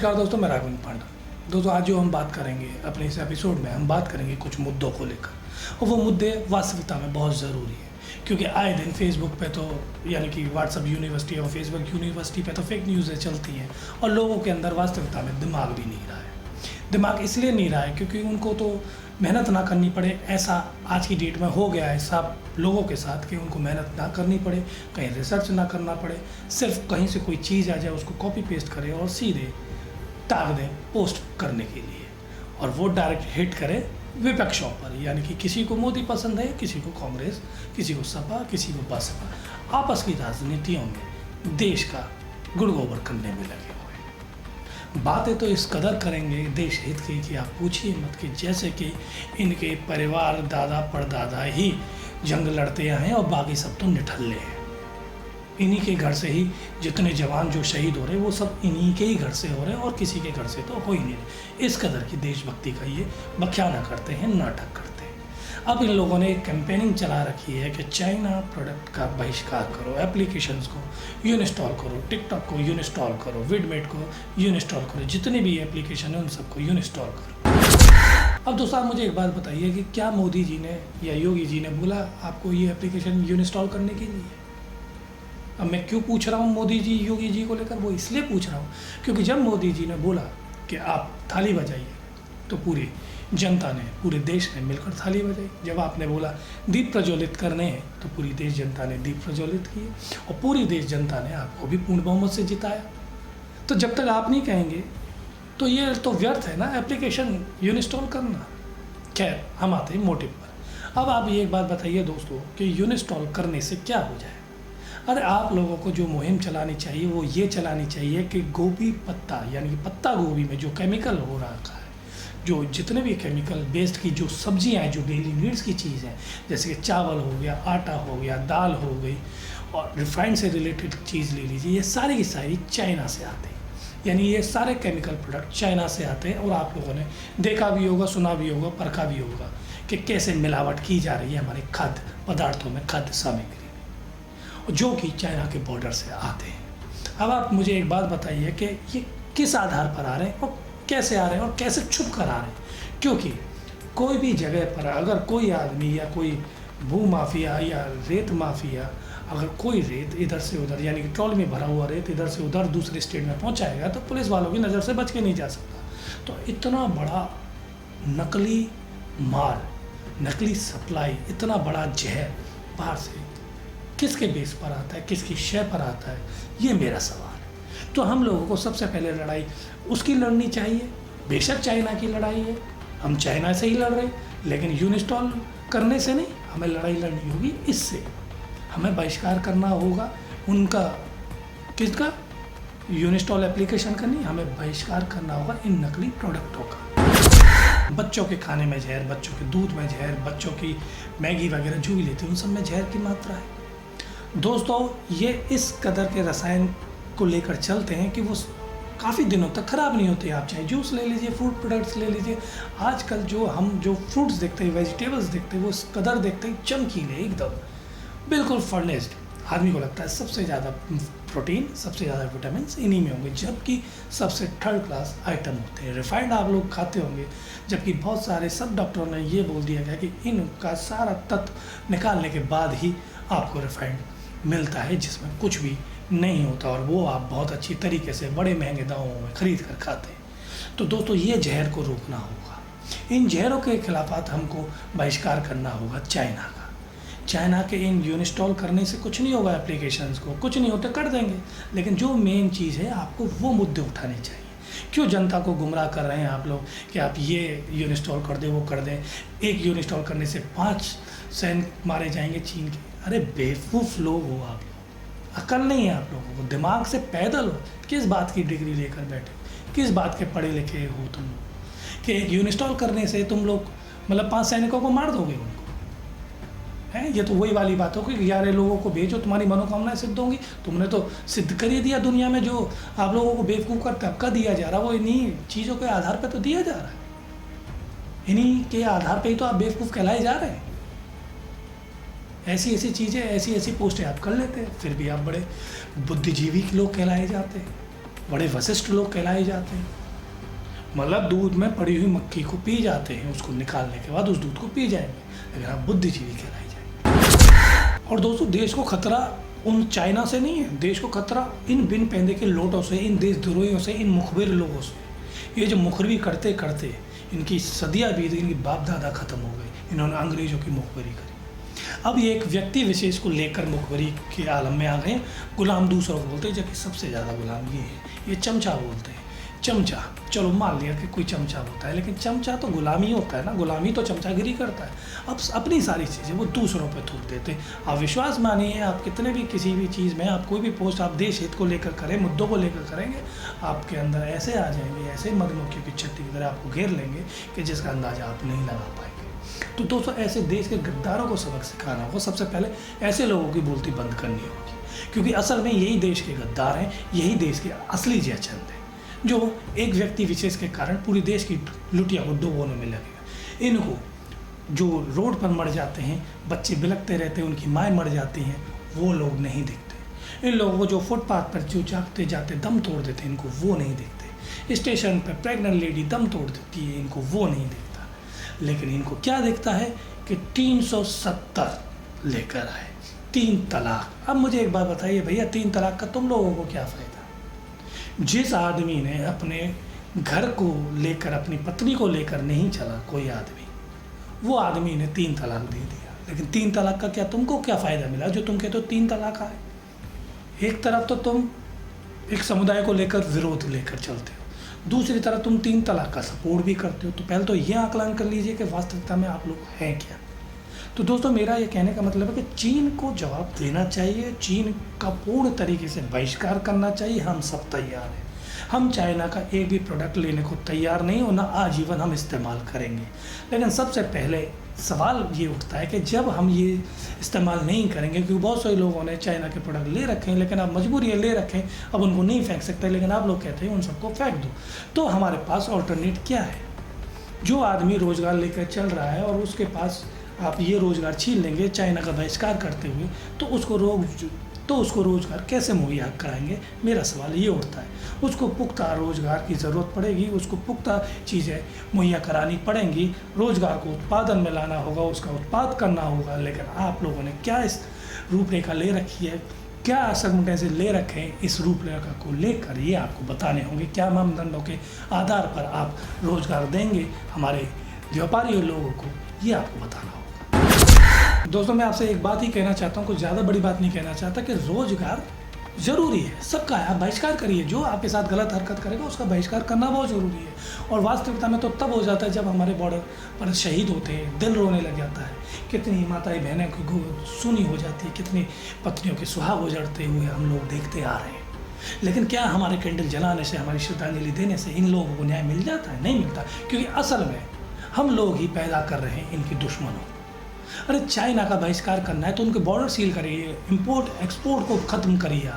नमस्कार दोस्तों, मैं राघवेंद्र पांडा। दोस्तों, आज जो हम बात करेंगे अपने इस एपिसोड में, हम बात करेंगे कुछ मुद्दों को लेकर, और वो मुद्दे वास्तविकता में बहुत ज़रूरी है। क्योंकि आए दिन फेसबुक पे तो यानी कि व्हाट्सएप यूनिवर्सिटी और फेसबुक यूनिवर्सिटी पे तो फेक न्यूज़ें चलती हैं, और लोगों के अंदर वास्तविकता में दिमाग भी नहीं रहा है। दिमाग इसलिए नहीं रहा है क्योंकि उनको तो मेहनत ना करनी पड़े, ऐसा आज की डेट में हो गया है सब लोगों के साथ कि उनको मेहनत ना करनी पड़े, कहीं रिसर्च ना करना पड़े, सिर्फ कहीं से कोई चीज़ आ जाए उसको कॉपी पेस्ट करें और सीधे टाग दें पोस्ट करने के लिए, और वो डायरेक्ट हिट करे विपक्षों पर। यानी कि किसी को मोदी पसंद है, किसी को कांग्रेस, किसी को सपा, किसी को बसपा। आपस की राजनीतियों में देश का गुड़ गोबर करने में लगे हुए। बातें तो इस कदर करेंगे देश हित की कि आप पूछिए मत, कि जैसे कि इनके परिवार दादा परदादा ही जंग लड़ते आए हैं और बाकी सब तो निठल्ले हैं। इन्हीं के घर से ही जितने जवान जो शहीद हो रहे हैं वो सब इन्हीं के ही घर से हो रहे हैं, और किसी के घर से तो हो ही नहीं रहे। इस कदर की देशभक्ति का ये बख्याना करते हैं, नाटक करते हैं। अब इन लोगों ने एक कैंपेनिंग चला रखी है कि चाइना प्रोडक्ट का बहिष्कार करो, एप्लीकेशंस को यूनिस्टॉल करो, टिकटॉक को यूनिस्टॉल करो, विडमेट को यूनिस्टॉल करो, जितने भी एप्लीकेशन है उन सबको यूनिस्टॉल करो। अब दोस्तों, आप मुझे एक बात बताइए कि क्या मोदी जी ने या योगी जी ने बोला आपको ये एप्लीकेशन यूनिस्टॉल करने के लिए? अब मैं क्यों पूछ रहा हूँ मोदी जी योगी जी को लेकर? वो इसलिए पूछ रहा हूँ क्योंकि जब मोदी जी ने बोला कि आप थाली बजाइए, तो पूरी जनता ने, पूरे देश ने मिलकर थाली बजाई। जब आपने बोला दीप प्रज्वलित करने हैं, तो पूरी देश जनता ने दीप प्रज्वलित किए, और पूरी देश जनता ने आपको भी पूर्ण बहुमत से जिताया। तो जब तक आप नहीं कहेंगे तो ये तो व्यर्थ है ना एप्लीकेशन यूनिस्टॉल करना। खैर, हम आते हैं मोटिव पर। अब आप ये एक बात बताइए दोस्तों कि यूनिस्टॉल करने से क्या हो जाए? अरे आप लोगों को जो मुहिम चलानी चाहिए वो ये चलानी चाहिए कि गोभी पत्ता यानी कि पत्ता गोभी में जो केमिकल हो रखा है, जो जितने भी केमिकल बेस्ड की जो सब्जियां हैं, जो डेली नीड्स की चीज़ हैं, जैसे कि चावल हो गया, आटा हो गया, दाल हो गई, और रिफाइंड से रिलेटेड चीज़ ले लीजिए, ये सारी की सारी चाइना से आते हैं। यानी ये सारे केमिकल प्रोडक्ट चाइना से आते हैं, और आप लोगों ने देखा भी होगा, सुना भी होगा, परखा भी होगा कि कैसे मिलावट की जा रही है हमारे खाद्य पदार्थों में, खाद्य सामग्री, जो कि चाइना के बॉर्डर से आते हैं। अब आप मुझे एक बात बताइए कि ये किस आधार पर आ रहे हैं और कैसे आ रहे हैं और कैसे छुप कर आ रहे हैं? क्योंकि कोई भी जगह पर अगर कोई आदमी या कोई भू माफिया या रेत माफिया अगर कोई रेत इधर से उधर यानी कि ट्रॉली में भरा हुआ रेत इधर से उधर दूसरे स्टेट में पहुंचाएगा, तो पुलिस वालों की नज़र से बच के नहीं जा सकता। तो इतना बड़ा नकली माल, नकली सप्लाई, इतना बड़ा जहर बाहर से किसके बेस पर आता है, किसकी शय पर आता है, ये मेरा सवाल है। तो हम लोगों को सबसे पहले लड़ाई उसकी लड़नी चाहिए। बेशक चाइना की लड़ाई है, हम चाइना से ही लड़ रहे हैं, लेकिन यूनिस्टॉल करने से नहीं, हमें लड़ाई लड़नी होगी इससे। हमें बहिष्कार करना होगा उनका, किसका? यूनिस्टॉल एप्लीकेशन करनी, हमें बहिष्कार करना होगा इन नकली प्रोडक्टों का। बच्चों के खाने में जहर, बच्चों के दूध में जहर, बच्चों की मैगी वगैरह जो भी लेते हैं उन सब में जहर की मात्रा है। दोस्तों, ये इस कदर के रसायन को लेकर चलते हैं कि वो काफ़ी दिनों तक ख़राब नहीं होते। आप चाहे जूस ले लीजिए, फूड प्रोडक्ट्स ले लीजिए, आजकल जो हम जो फ्रूट्स देखते हैं, वेजिटेबल्स देखते हैं, वो इस कदर देखते हैं चमकीले, एकदम बिल्कुल फर्नेस्ड। आदमी को लगता है सबसे ज़्यादा प्रोटीन, सबसे ज़्यादा विटामिन इन्हीं में होंगे, जबकि सबसे थर्ड क्लास आइटम होते हैं। रिफाइंड आप लोग खाते होंगे, जबकि बहुत सारे सब डॉक्टरों ने ये बोल दिया गया कि इनका सारा तत्व निकालने के बाद ही आपको रिफाइंड मिलता है, जिसमें कुछ भी नहीं होता, और वो आप बहुत अच्छी तरीके से बड़े महंगे दामों में ख़रीद कर खाते हैं। तो दोस्तों, ये जहर को रोकना होगा। इन जहरों के खिलाफ हमको बहिष्कार करना होगा चाइना का। चाइना के इन यूनिस्टॉल करने से कुछ नहीं होगा, एप्लीकेशंस को कुछ नहीं होते, कर देंगे, लेकिन जो मेन चीज़ है आपको वो मुद्दे उठाने चाहिए। क्यों जनता को गुमराह कर रहे हैं आप लोग कि आप ये यूनिस्टॉल कर दें, वो कर दें? एक यूनिस्टॉल करने से 5 सैनिक मारे जाएंगे चीन के। अरे बेवकूफ़ लोग हो आप लोग, अकल नहीं है आप लोगों को, दिमाग से पैदल हो। किस बात की डिग्री लेकर बैठे, किस बात के पढ़े लिखे हो तुम लोग कि एक यूनिस्टॉल करने से तुम लोग मतलब 5 सैनिकों को मार दोगे उनको? है ये तो वही वाली बात हो कि 11 लोगों को भेजो, तुम्हारी मनोकामनाएं सिद्ध होंगी। तुमने तो सिद्ध कर ही दिया दुनिया में, जो आप लोगों को बेवकूफ़ का तबका दिया जा रहा है वो इन्हीं चीज़ों के आधार पर तो दिया जा रहा है। इन्हीं के आधार पर ही तो आप बेवकूफ़ कहलाए जा रहे हैं। ऐसी ऐसी चीज़ें, ऐसी ऐसी पोस्टें आप कर लेते हैं, फिर भी आप बड़े बुद्धिजीवी लोग कहलाए जाते हैं। बड़े वशिष्ठ लोग कहलाए जाते हैं। मतलब दूध में पड़ी हुई मक्खी को पी जाते हैं, उसको निकालने के बाद उस दूध को पी जाएंगे, लेकिन आप बुद्धिजीवी कहलाई जाएंगे। और दोस्तों, देश को खतरा उन चाइना से नहीं है, देश को खतरा इन बिन पैंदे के लोटों से, इन देशद्रोहियों से, इन मुखबिर लोगों से। ये जो मुखबिरी करते करते इनकी सदियाँ बीत गई, इनकी बाप दादा खत्म हो गए, इन्होंने अंग्रेजों की मुखबिरी करी। अब ये एक व्यक्ति विशेष को लेकर मुखबिरी के आलम में आ गए। गुलाम दूसरों को बोलते हैं, जबकि सबसे ज़्यादा गुलाम ये है, ये चमचा बोलते हैं। चमचा, चलो मान लिया कि कोई चमचा होता है, लेकिन चमचा तो गुलामी होता है ना, गुलामी तो चमचागिरी करता है। अब अपनी सारी चीज़ें वो दूसरों पे थूक देते हैं। आप विश्वास मानिए, आप कितने भी किसी भी चीज़ में आप कोई भी पोस्ट आप देश हित को लेकर करें, मुद्दों को लेकर करेंगे, आपके अंदर ऐसे आ जाएंगे, ऐसे मधुमक्खियों की छत्ती की तरह आपको घेर लेंगे कि जिसका अंदाज़ा आप नहीं लगा पाएंगे। तो दोस्तों, ऐसे देश के गद्दारों को सबक सिखाना होगा। सबसे पहले ऐसे लोगों की बोलती बंद करनी होगी, क्योंकि असल में यही देश के गद्दार हैं, यही देश के असली जयचंद हैं, जो एक व्यक्ति विशेष के कारण पूरी देश की लुटिया को डुबोने में लगेगा। इनको जो रोड पर मर जाते हैं, बच्चे बिलखते रहते हैं, उनकी माएँ मर जाती हैं, वो लोग नहीं दिखते। इन लोगों को जो फुटपाथ पर जो जाते जाते दम तोड़ देते हैं, इनको वो नहीं दिखते। स्टेशन पर प्रेग्नेंट लेडी दम तोड़ देती है, इनको वो नहीं दिखता। लेकिन इनको क्या दिखता है कि 370 लेकर आए, 3 तलाक। अब मुझे एक बात बताइए भैया, 3 तलाक का तुम लोगों को क्या फ़ायदा? जिस आदमी ने अपने घर को लेकर, अपनी पत्नी को लेकर नहीं चला कोई आदमी, वो आदमी ने 3 तलाक दे दिया। लेकिन 3 तलाक का क्या तुमको क्या फ़ायदा मिला जो तुम कहते हो 3 तलाक आए? एक तरफ तो तुम एक समुदाय को लेकर विरोध लेकर चलते हो, दूसरी तरफ तुम 3 तलाक का सपोर्ट भी करते हो। तो पहले तो ये आकलन कर लीजिए कि वास्तविकता में आप लोग हैं क्या। तो दोस्तों, मेरा ये कहने का मतलब है कि चीन को जवाब देना चाहिए, चीन का पूर्ण तरीके से बहिष्कार करना चाहिए। हम सब तैयार हैं, हम चाइना का एक भी प्रोडक्ट लेने को तैयार नहीं और ना आजीवन हम इस्तेमाल करेंगे। लेकिन सबसे पहले सवाल ये उठता है कि जब हम ये इस्तेमाल नहीं करेंगे, क्योंकि बहुत सारे लोगों ने चाइना के प्रोडक्ट ले रखे हैं, लेकिन अब मजबूरी है ले रखे हैं, अब उनको नहीं फेंक सकते, लेकिन आप लोग कहते हैं उन सबको फेंक दो। तो हमारे पास ऑल्टरनेट क्या है? जो आदमी रोज़गार लेकर चल रहा है और उसके पास आप ये रोज़गार छीन लेंगे चाइना का बहिष्कार करते हुए, तो उसको रोज़गार कैसे मुहैया कराएंगे? मेरा सवाल ये उठता है। उसको पुख्ता रोज़गार की ज़रूरत पड़ेगी, उसको पुख्ता चीज़ें मुहैया करानी पड़ेंगी, रोज़गार को उत्पादन में लाना होगा, उसका उत्पाद करना होगा। लेकिन आप लोगों ने क्या इस रूपरेखा ले रखी है, क्या सर्कमस्टेंसेस ले रखे हैं, इस रूपरेखा को लेकर ये आपको बताने होंगे। क्या मानदंडों के आधार पर आप रोज़गार देंगे हमारे व्यापारी लोगों को, ये आपको बताना होगा। दोस्तों, मैं आपसे एक बात ही कहना चाहता हूँ, कुछ ज़्यादा बड़ी बात नहीं कहना चाहता, कि रोज़गार ज़रूरी है, सबका है। आप बहिष्कार करिए, जो आपके साथ गलत हरकत करेगा उसका बहिष्कार करना बहुत ज़रूरी है। और वास्तविकता में तो तब हो जाता है जब हमारे बॉर्डर पर शहीद होते हैं, दिल रोने लग जाता है। कितनी माताएं बहनें की सुनी हो जाती है, कितनी पत्नियों के सुहाग उजड़ते हुए हम लोग देखते आ रहे हैं। लेकिन क्या हमारे कैंडल जलाने से, हमारी श्रद्धांजलि देने से इन लोगों को न्याय मिल जाता है? नहीं मिलता, क्योंकि असल में हम लोग ही पैदा कर रहे हैं इनकी दुश्मनों। अरे चाइना का बहिष्कार करना है तो उनके बॉर्डर सील करिए, इंपोर्ट एक्सपोर्ट को ख़त्म करिए।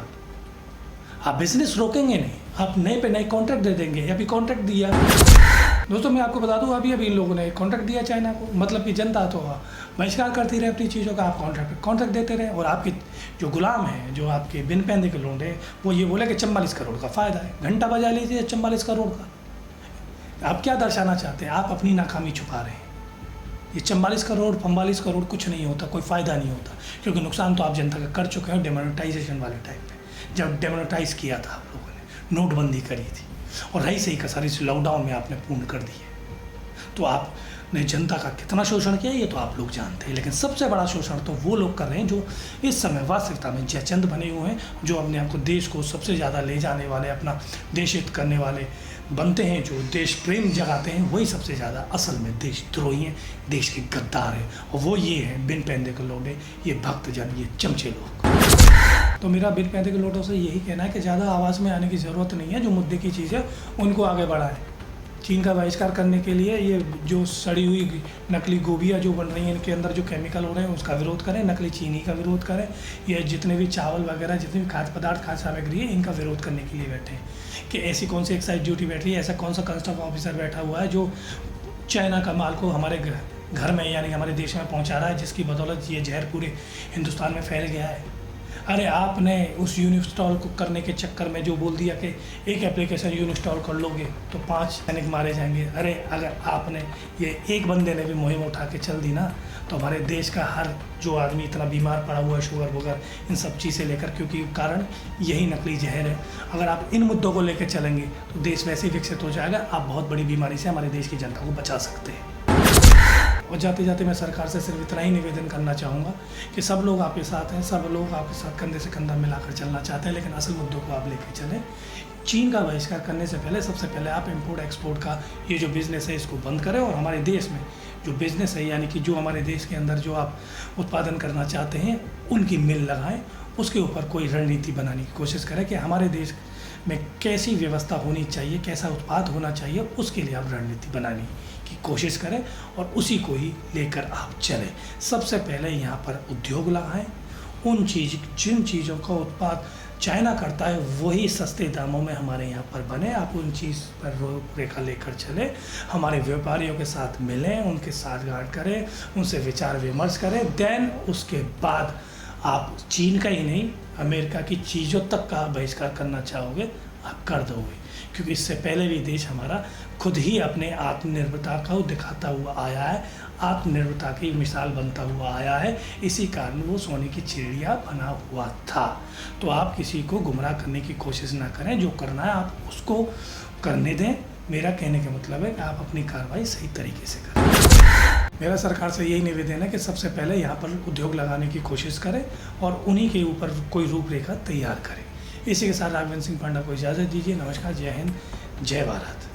आप बिजनेस रोकेंगे नहीं, आप नए पे नए कॉन्ट्रैक्ट दे देंगे। अभी कॉन्ट्रैक्ट दिया दोस्तों, मैं आपको बता दूं, अभी इन लोगों ने कॉन्ट्रैक्ट दिया चाइना को, मतलब कि जनता तो बहिष्कार करती रहे अपनी चीज़ों का, आप कॉन्ट्रैक्ट देते रहे। और आपके जो गुलाम हैं, जो आपके बिन पैंदे के लोग हैं, वो ये बोले कि 44 करोड़ का फ़ायदा है। घंटा बजा लीजिए 44 करोड़ का। आप क्या दर्शाना चाहते हैं? आप अपनी नाकामी छुपा रहे हैं। ये 44 करोड़ 45 करोड़ कुछ नहीं होता, कोई फ़ायदा नहीं होता, क्योंकि नुकसान तो आप जनता का कर चुके हैं। डेमोनेटाइजेशन वाले टाइम पे जब डेमोनेटाइज किया था आप लोगों ने, नोटबंदी करी थी और रही सही कसर इस लॉकडाउन में आपने पूर्ण कर दी है, तो आपने जनता का कितना शोषण किया ये तो आप लोग जानते हैं। लेकिन सबसे बड़ा शोषण तो वो लोग कर रहे हैं जो इस समय वास्तविकता में जयचंद बने हुए हैं, जो अपने आप को देश को सबसे ज़्यादा ले जाने वाले, अपना देश हित करने वाले बनते हैं, जो देश प्रेम जगाते हैं, वही सबसे ज़्यादा असल में देशद्रोही हैं, देश के गद्दार हैं। और वो ये हैं बिन पैंदे के लोटे, ये भक्तजन, ये चमचे लोग। तो मेरा बिन पैंदे के लोटों से यही कहना है कि ज़्यादा आवाज़ में आने की ज़रूरत नहीं है। जो मुद्दे की चीज़ है उनको आगे बढ़ाएं। चीन का बहिष्कार करने के लिए ये जो सड़ी हुई नकली गोभियाँ जो बन रही हैं, इनके अंदर जो केमिकल हो रहे हैं उसका विरोध करें, नकली चीनी का विरोध करें। ये जितने भी चावल वगैरह, जितनी भी खाद्य पदार्थ, खाद्य सामग्री है, इनका विरोध करने के लिए बैठे हैं कि ऐसी कौन सी एक्साइज ड्यूटी बैठ रही है, ऐसा कौन सा कस्टम ऑफिसर बैठा हुआ है जो चाइना का माल को हमारे घर में यानी हमारे देश में पहुँचा रहा है, जिसकी बदौलत ये जहर पूरे हिंदुस्तान में फैल गया है। अरे आपने उस यूनिस्टॉल को करने के चक्कर में जो बोल दिया कि एक एप्लीकेशन यूनिस्टॉल कर लोगे तो 5 सैनिक मारे जाएंगे। अरे अगर आपने ये एक बंदे ने भी मुहिम उठा के चल दी ना, तो हमारे देश का हर जो आदमी इतना बीमार पड़ा हुआ है, शुगर वगैरह इन सब चीज़ें लेकर, क्योंकि कारण यही नकली जहर है। अगर आप इन मुद्दों को लेकर चलेंगे तो देश वैसे ही विकसित हो जाएगा। आप बहुत बड़ी बीमारी से हमारे देश की जनता को बचा सकते हैं। और जाते जाते मैं सरकार से सिर्फ इतना ही निवेदन करना चाहूँगा कि सब लोग आपके साथ हैं, सब लोग आपके साथ कंधे से कंधा मिलाकर चलना चाहते हैं, लेकिन असल मुद्दों को आप लेकर चलें। चीन का बहिष्कार करने से पहले सबसे पहले आप इंपोर्ट एक्सपोर्ट का ये जो बिज़नेस है इसको बंद करें, और हमारे देश में जो बिज़नेस है यानी कि जो हमारे देश के अंदर जो आप उत्पादन करना चाहते हैं उनकी मिल लगाएं। उसके ऊपर कोई रणनीति बनाने की कोशिश करें कि हमारे देश में कैसी व्यवस्था होनी चाहिए, कैसा उत्पाद होना चाहिए, उसके लिए आप रणनीति बनाने की कोशिश करें और उसी को ही लेकर आप चलें। सबसे पहले यहाँ पर उद्योग लगाएं। जिन चीज़ों का उत्पाद चाइना करता है वही सस्ते दामों में हमारे यहाँ पर बने। आप उन चीज़ पर रूपरेखा लेकर चलें, हमारे व्यापारियों के साथ मिलें, उनके साथ गांठ करें, उनसे विचार विमर्श करें। देन उसके बाद आप चीन का ही नहीं, अमेरिका की चीज़ों तक का बहिष्कार करना चाहोगे आप कर दोगे, क्योंकि इससे पहले भी देश हमारा खुद ही अपने आत्मनिर्भरता को दिखाता हुआ आया है, आत्मनिर्भरता की मिसाल बनता हुआ आया है। इसी कारण वो सोने की चिड़िया बना हुआ था। तो आप किसी को गुमराह करने की कोशिश ना करें, जो करना है आप उसको करने दें। मेरा कहने का मतलब है कि आप अपनी कार्रवाई सही तरीके से करें। मेरा सरकार से यही निवेदन है कि सबसे पहले यहाँ पर उद्योग लगाने की कोशिश करें और उन्हीं के ऊपर कोई रूपरेखा तैयार करें। इसी के साथ राघवेंद्र सिंह पांडा को इजाज़त दीजिए। नमस्कार, जय हिंद, जय भारत।